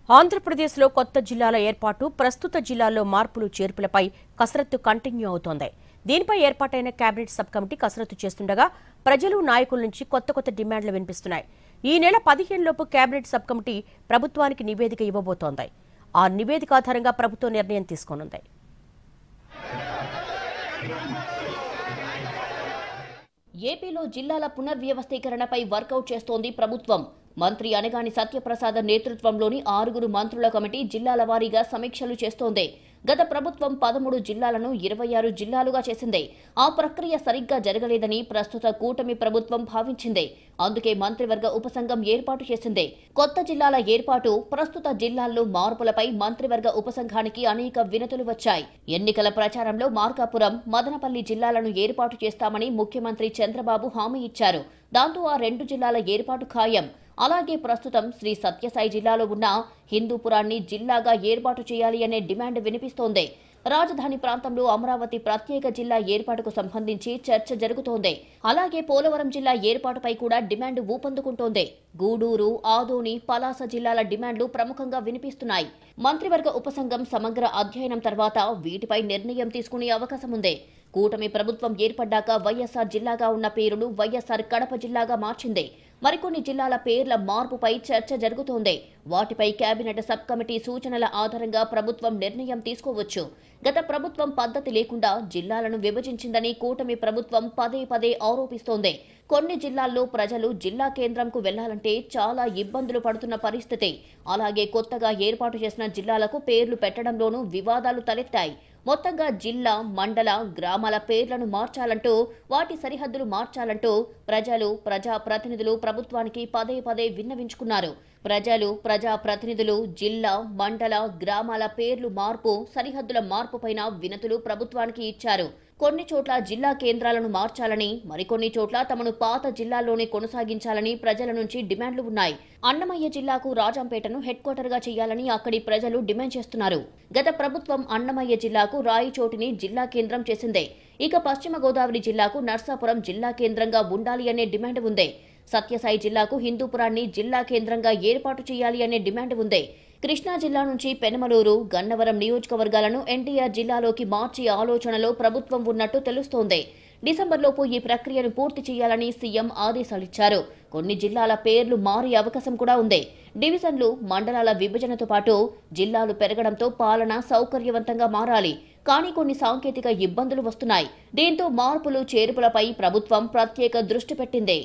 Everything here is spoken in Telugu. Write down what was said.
ఆంధ్రప్రదేశ్లో కొత్త జిల్లాల ఏర్పాటు, ప్రస్తుత జిల్లాల్లో మార్పులు చేర్పులపై కసరత్తు కంటిన్యూ అవుతోంది. దీనిపై ఏర్పాటైన కేబినెట్ సబ్ కమిటీ కసరత్తు చేస్తుండగా ప్రజలు, నాయకుల నుంచి కొత్త డిమాండ్లు వినిపిస్తున్నాయి. ఈ నెల 15 లోపు కేబినెట్ సబ్ కమిటీ ప్రభుత్వానికి నివేదిక ఇవ్వబోతోంది. ఆ నివేదిక ఆధారంగా ప్రభుత్వం నిర్ణయం తీసుకోనుంది. ఏపీలో జిల్లాల పునర్వ్యవస్థీకరణపై వర్కౌట్ చేస్తోంది ప్రభుత్వం. మంత్రి అనగాని సత్యప్రసాద్ నేతృత్వంలోని 6 మంత్రుల కమిటీ జిల్లాల వారీగా సమీక్షలు చేస్తోంది. గత ప్రభుత్వం 13 జిల్లాలను 26 జిల్లాలుగా చేసింది. ఆ ప్రక్రియ సరిగ్గా జరగలేదని ప్రస్తుత కూటమి ప్రభుత్వం భావించింది. అందుకే మంత్రివర్గ ఉపసంఘం ఏర్పాటు చేసింది. కొత్త జిల్లాల ఏర్పాటు, ప్రస్తుత జిల్లాల్లో మార్పులపై మంత్రివర్గ ఉపసంఘానికి అనేక వినతులు వచ్చాయి. ఎన్నికల ప్రచారంలో మార్కాపురం, మదనపల్లి జిల్లాలను ఏర్పాటు చేస్తామని ముఖ్యమంత్రి చంద్రబాబు హామీ ఇచ్చారు. దాంతో ఆ 2 జిల్లాల ఏర్పాటు ఖాయం. అలాగే ప్రస్తుతం శ్రీ సత్యసాయి జిల్లాలో ఉన్న హిందూపురాన్ని జిల్లాగా ఏర్పాటు చేయాలి అనే డిమాండ్ వినిపిస్తోంది. రాజధాని ప్రాంతంలో అమరావతి ప్రత్యేక జిల్లా ఏర్పాటుకు సంబంధించి చర్చ జరుగుతోంది. అలాగే పోలవరం జిల్లా ఏర్పాటుపై కూడా డిమాండ్ ఊపందుకుంటోంది. గూడూరు, ఆదోని, పలాస జిల్లాల డిమాండ్లు ప్రముఖంగా వినిపిస్తున్నాయి. మంత్రివర్గ ఉపసంఘం సమగ్ర అధ్యయనం తర్వాత వీటిపై నిర్ణయం తీసుకునే అవకాశం ఉంది. కూటమి ప్రభుత్వం ఏర్పడ్డాక వైఎస్ఆర్ జిల్లాగా ఉన్న పేరును వైఎస్ఆర్ కడప జిల్లాగా మార్చింది. మరికొన్ని జిల్లాల పేర్ల మార్పుపై చర్చ జరుగుతోంది. వాటిపై కేబినెట్ సబ్ కమిటీ సూచనల ఆధారంగా ప్రభుత్వం నిర్ణయం తీసుకోవచ్చు. గత ప్రభుత్వం పద్ధతి లేకుండా జిల్లాలను విభజించిందని కూటమి ప్రభుత్వం పదే ఆరోపిస్తోంది. కొన్ని జిల్లాల్లో ప్రజలు జిల్లా కేంద్రంకు వెళ్లాలంటే చాలా ఇబ్బందులు పడుతున్న పరిస్థితి. అలాగే కొత్తగా ఏర్పాటు చేసిన జిల్లాలకు పేర్లు పెట్టడంలోనూ వివాదాలు తలెత్తాయి. మొత్తంగా జిల్లా, మండల, గ్రామాల పేర్లను మార్చాలంటూ, వాటి సరిహద్దులు మార్చాలంటూ ప్రజలు, ప్రజాప్రతినిధులు ప్రభుత్వానికి పదే విన్నవించుకున్నారు. ప్రజలు, ప్రజాప్రతినిధులు జిల్లా, మండల, గ్రామాల పేర్లు మార్పు, సరిహద్దుల మార్పుపైన వినతులు ప్రభుత్వానికి ఇచ్చారు. కొన్ని చోట్ల జిల్లా కేంద్రాలను మార్చాలని, మరికొన్ని చోట్ల తమను పాత జిల్లాల్లోనే కొనసాగించాలని ప్రజల నుంచి డిమాండ్లు ఉన్నాయి. అన్నమయ్య జిల్లాకు రాజంపేటను హెడ్ క్వార్టర్గా చేయాలని అక్కడి ప్రజలు డిమాండ్ చేస్తున్నారు. గత ప్రభుత్వం అన్నమయ్య జిల్లాకు రాయచోటిని జిల్లా కేంద్రం చేసింది. ఇక పశ్చిమ గోదావరి జిల్లాకు నర్సాపురం జిల్లా కేంద్రంగా ఉండాలి అనే డిమాండ్ ఉంది. సత్యసాయి జిల్లాకు హిందూపురాన్ని జిల్లా కేంద్రంగా ఏర్పాటు చేయాలి అనే డిమాండ్ ఉంది. కృష్ణా జిల్లా నుంచి పెనమలూరు, గన్నవరం నియోజకవర్గాలను ఎన్టీఆర్ జిల్లాలోకి మార్చే ఆలోచనలో ప్రభుత్వం ఉన్నట్టు తెలుస్తోంది. డిసెంబర్లోపు ఈ ప్రక్రియను పూర్తి చేయాలని సీఎం ఆదేశాలిచ్చారు. కొన్ని జిల్లాల పేర్లు మారే అవకాశం కూడా ఉంది. డివిజన్లు, మండలాల విభజనతో పాటు జిల్లాలు పెరగడంతో పాలన సౌకర్యవంతంగా మారాలి. కానీ కొన్ని సాంకేతిక ఇబ్బందులు వస్తున్నాయి. దీంతో మార్పులు చేర్పులపై ప్రభుత్వం ప్రత్యేక దృష్టి పెట్టింది.